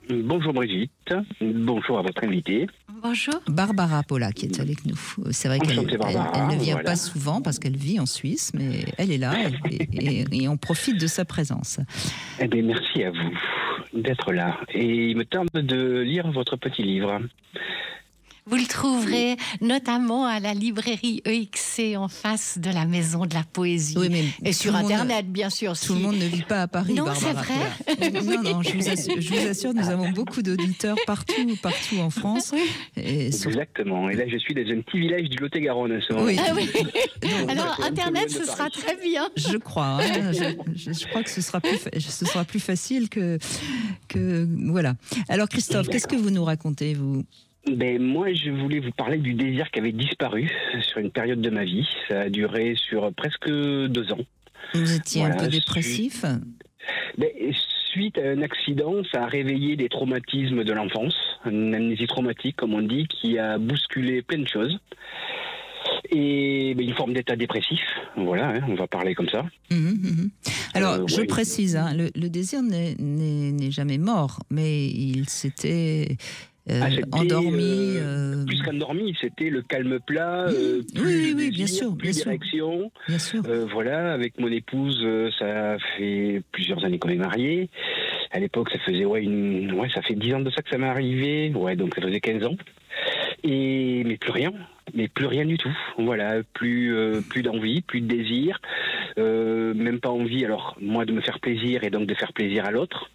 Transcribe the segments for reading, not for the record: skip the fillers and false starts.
Bonjour Brigitte, bonjour à votre invité. Bonjour. Barbara Paula qui est avec nous. C'est vrai qu'elle elle ne vient voilà. pas souvent parce qu'elle vit en Suisse, mais elle est là et on profite de sa présence. Eh bien, merci à vous d'être là. Et il me tarde de lire votre petit livre. Vous le trouverez notamment à la librairie EXC en face de la Maison de la Poésie. Oui, mais et sur Internet, bien sûr. Tout le monde ne vit pas à Paris, non, Barbara. c'est vrai. Non, je vous assure, nous avons beaucoup d'auditeurs partout en France. Exactement. Et là, je suis dans un petit village du Lot-et-Garonne à ce moment. Oui. Ah oui. Donc, alors, Internet, ce sera très bien. Je crois. Hein, je crois que ce sera plus facile que voilà. Alors, Christophe, qu'est-ce que vous nous racontez, vous ? Ben, moi, je voulais vous parler du désir qui avait disparu sur une période de ma vie. Ça a duré sur presque 2 ans. Vous étiez un peu dépressif ? Suite à un accident, ça a réveillé des traumatismes de l'enfance, une amnésie traumatique, comme on dit, qui a bousculé plein de choses. Et une forme d'état dépressif, voilà, hein, on va parler comme ça. Alors, je précise, hein, le désir n'est jamais mort, mais il s'était... endormi. Plus qu'endormi, c'était le calme plat. Oui, bien sûr. D'érection. Bien sûr. Voilà, avec mon épouse, ça fait plusieurs années qu'on est mariés. À l'époque, ça faisait ça fait 10 ans de ça que ça m'est arrivé. Ouais, donc ça faisait 15 ans. Mais plus rien du tout. Voilà, plus d'envie, plus de désir, même pas envie. Alors moi de me faire plaisir et donc de faire plaisir à l'autre.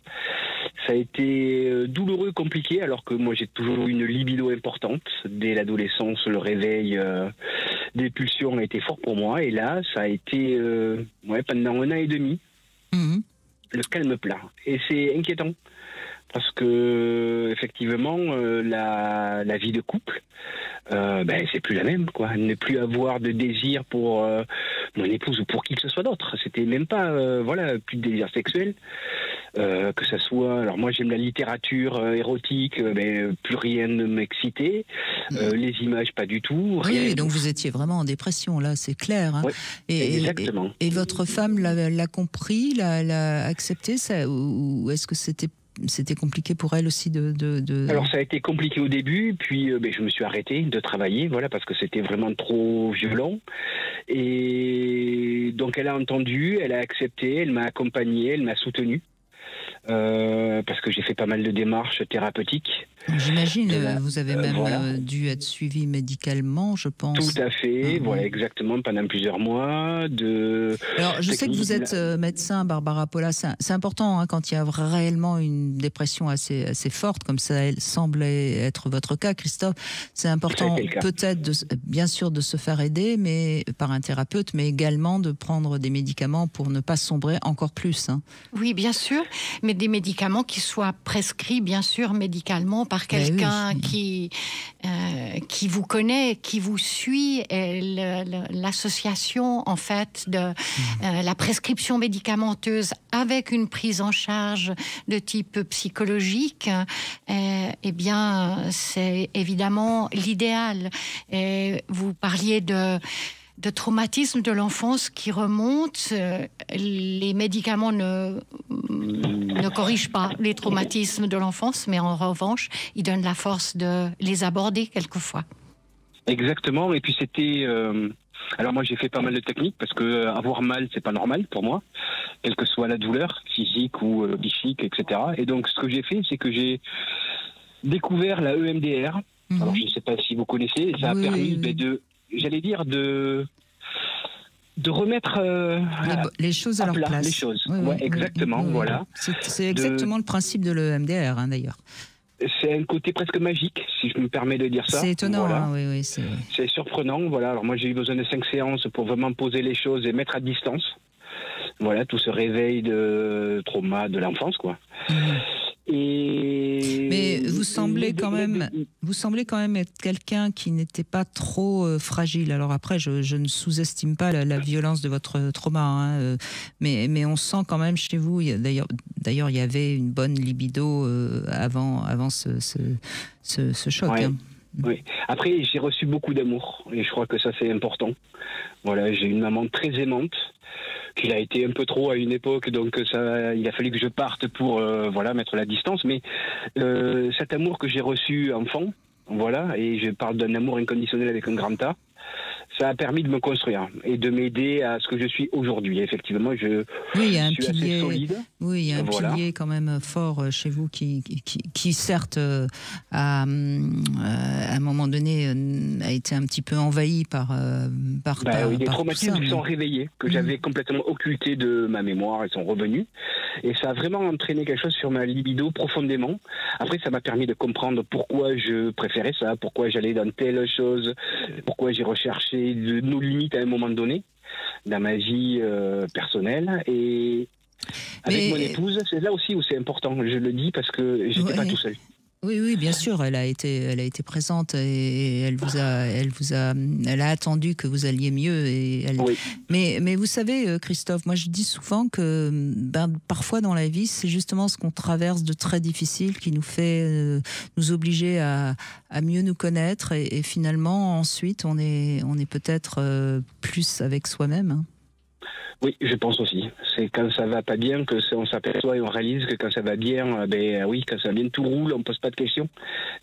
Ça a été douloureux, compliqué, alors que moi j'ai toujours eu une libido importante. Dès l'adolescence, le réveil des pulsions a été fort pour moi. Et là, ça a été pendant 1 an et demi, le calme plat. Et c'est inquiétant. Parce que effectivement, la vie de couple, c'est plus la même, quoi. Ne plus avoir de désir pour mon épouse ou pour qui que ce soit d'autre. C'était même pas, plus de désir sexuel. Que ça soit, alors moi j'aime la littérature érotique, mais plus rien ne m'excitait. Les images, pas du tout. Rien. Oui, donc vous étiez vraiment en dépression, là, c'est clair. Hein. Ouais, exactement. Et votre femme l'a compris, l'a accepté, ça, ou est-ce que c'était compliqué pour elle aussi de... Alors ça a été compliqué au début, puis je me suis arrêté de travailler, parce que c'était vraiment trop violent. Et donc elle a entendu, elle a accepté, elle m'a accompagné, elle m'a soutenu. Parce que j'ai fait pas mal de démarches thérapeutiques. J'imagine, vous avez même dû être suivi médicalement, je pense. Tout à fait, voilà, exactement, pendant plusieurs mois. Alors, je sais que vous êtes médecin, Barbara Paula, c'est important hein, quand il y a réellement une dépression assez forte, comme ça semblait être votre cas, Christophe. C'est important peut-être, bien sûr, de se faire aider mais par un thérapeute, mais également de prendre des médicaments pour ne pas sombrer encore plus. Hein. Oui, bien sûr, mais des médicaments qui soient prescrits, bien sûr, médicalement par quelqu'un qui vous connaît, qui vous suit. L'association, en fait, de la prescription médicamenteuse avec une prise en charge de type psychologique, c'est évidemment l'idéal. Vous parliez de traumatisme de l'enfance qui remonte. Les médicaments ne corrigent pas les traumatismes de l'enfance, mais en revanche, ils donnent la force de les aborder quelquefois. Exactement, et puis c'était... Alors moi j'ai fait pas mal de techniques, parce que avoir mal, c'est pas normal pour moi, quelle que soit la douleur, physique ou psychique, etc. Et donc ce que j'ai fait, c'est que j'ai découvert la EMDR. Alors je ne sais pas si vous connaissez, et ça a permis de remettre les choses à leur plat, place. Les choses. Exactement, voilà. C'est exactement le principe de l'EMDR, hein, d'ailleurs. C'est un côté presque magique, si je me permets de dire ça. C'est étonnant, voilà. Hein, oui. C'est surprenant, voilà. Alors moi j'ai eu besoin de 5 séances pour vraiment poser les choses et mettre à distance. Voilà, tout ce réveil de trauma de l'enfance, quoi. Mais vous semblez quand même être quelqu'un qui n'était pas trop fragile. Alors après, je ne sous-estime pas la violence de votre trauma, hein, mais on sent quand même chez vous. D'ailleurs, il y avait une bonne libido avant ce choc. Ouais. Hein. Oui. Après, j'ai reçu beaucoup d'amour et je crois que ça c'est important. Voilà, j'ai une maman très aimante. qu'il a été un peu trop à une époque, donc il a fallu que je parte pour mettre la distance. Mais cet amour que j'ai reçu enfant, voilà, et je parle d'un amour inconditionnel avec un grand A, ça a permis de me construire et de m'aider à ce que je suis aujourd'hui. Effectivement, je suis assez solide. Oui, il y a un pilier quand même fort chez vous qui certes, à un moment donné, a été un petit peu envahi par des traumatismes qui sont réveillés, que j'avais complètement occultés de ma mémoire, ils sont revenus. Et ça a vraiment entraîné quelque chose sur ma libido profondément. Après, ça m'a permis de comprendre pourquoi je préférais ça, pourquoi j'allais dans telle chose, pourquoi j'ai recherché nos limites à un moment donné dans ma vie personnelle. Et avec mon épouse, c'est là aussi où c'est important, je le dis, parce que j'étais pas tout seul. Oui, bien sûr, elle a été présente et elle a attendu que vous alliez mieux. Mais vous savez, Christophe, moi je dis souvent que parfois dans la vie, c'est justement ce qu'on traverse de très difficile qui nous fait nous obliger à mieux nous connaître et finalement ensuite on est peut-être plus avec soi-même. Hein. Oui, je pense aussi. C'est quand ça va pas bien que on s'aperçoit et on réalise que quand ça va bien, quand ça va bien, tout roule, on pose pas de questions.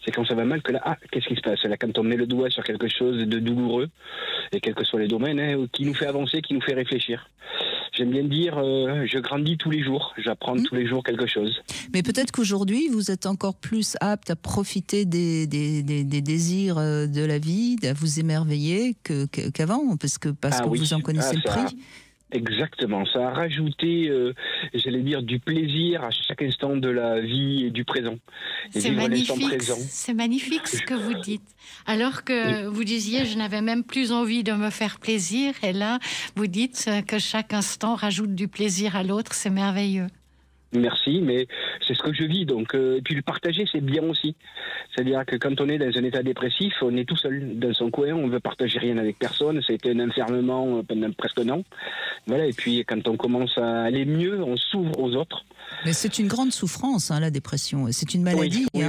C'est quand ça va mal que là, qu'est-ce qui se passe? Là, quand on met le doigt sur quelque chose de douloureux, et quels que soient les domaines, qui nous fait avancer, qui nous fait réfléchir. J'aime bien dire, je grandis tous les jours, j'apprends tous les jours quelque chose. Mais peut-être qu'aujourd'hui, vous êtes encore plus apte à profiter des désirs de la vie, à vous émerveiller qu'avant, parce que vous en connaissez le prix. Exactement, ça a rajouté, j'allais dire, du plaisir à chaque instant de la vie et du présent. C'est magnifique, c'est magnifique ce que vous dites. Alors que vous disiez, je n'avais même plus envie de me faire plaisir, et là, vous dites que chaque instant rajoute du plaisir à l'autre, c'est merveilleux. Merci, mais c'est ce que je vis. Donc, et puis le partager, c'est bien aussi. C'est-à-dire que quand on est dans un état dépressif, on est tout seul dans son coin, on veut partager rien avec personne. Ça a été un enfermement pendant presque un an. Voilà. Et puis quand on commence à aller mieux, on s'ouvre aux autres. Mais c'est une grande souffrance, la dépression. C'est une maladie. Oui,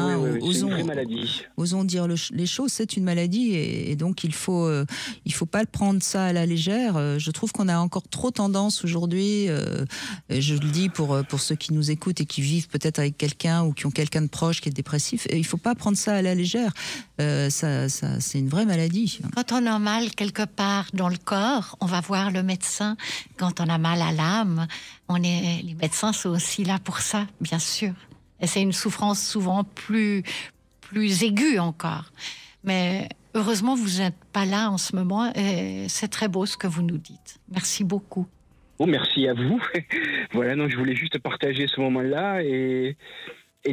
c'est une vraie maladie. Osons dire les choses, c'est une maladie et donc il faut pas le prendre ça à la légère. Je trouve qu'on a encore trop tendance aujourd'hui, je le dis pour ceux qui nous écoutent et qui vivent peut-être avec quelqu'un ou qui ont quelqu'un de proche qui est dépressif, il faut pas prendre ça à la légère. C'est une vraie maladie. Quand on a mal quelque part dans le corps, on va voir le médecin. Quand on a mal à l'âme, les médecins sont aussi là pour ça, bien sûr. Et c'est une souffrance souvent plus aiguë encore. Mais heureusement, vous n'êtes pas là en ce moment. Et c'est très beau ce que vous nous dites. Merci beaucoup. Oh, merci à vous. Voilà, non, je voulais juste partager ce moment-là et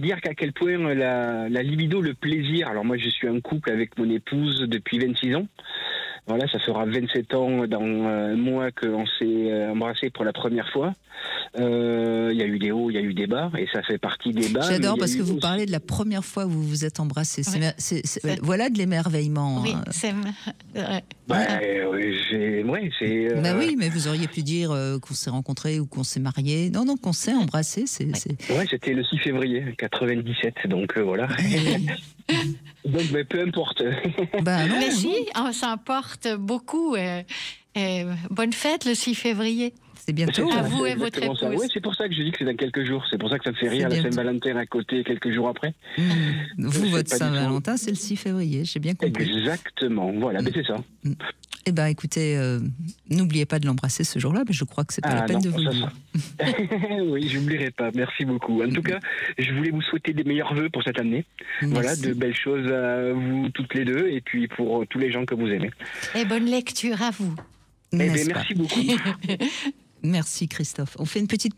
dire qu'à quel point la libido, le plaisir. Alors moi, je suis en couple avec mon épouse depuis 26 ans. Voilà, ça fera 27 ans dans un mois qu'on s'est embrassé pour la première fois. Il y a eu des hauts, il y a eu des bas, et ça fait partie des bas. J'adore parce que vous parlez de la première fois où vous vous êtes embrassés. Voilà de l'émerveillement. Oui, c'est... oui, mais vous auriez pu dire qu'on s'est rencontrés ou qu'on s'est mariés. Non, qu'on s'est embrassés. Ouais, c'était le 6 février 97, donc voilà. Donc, peu importe. Mais si, ça importe beaucoup. Bonne fête le 6 février. C'est bientôt. À vous et votre épouse. Oui, c'est pour ça que je dis que c'est dans quelques jours. C'est pour ça que ça me fait rire, la Saint-Valentin à côté, quelques jours après. Vous, votre Saint-Valentin, c'est le 6 février, j'ai bien compris. Exactement, voilà, c'est ça. Eh bien, écoutez, n'oubliez pas de l'embrasser ce jour-là, mais je crois que c'est pas la peine de vous le dire. Oui, je n'oublierai pas, merci beaucoup. En tout cas, je voulais vous souhaiter des meilleurs vœux pour cette année. Merci. Voilà, de belles choses à vous toutes les deux, et puis pour tous les gens que vous aimez. Et bonne lecture à vous. Merci beaucoup. Merci Christophe. On fait une petite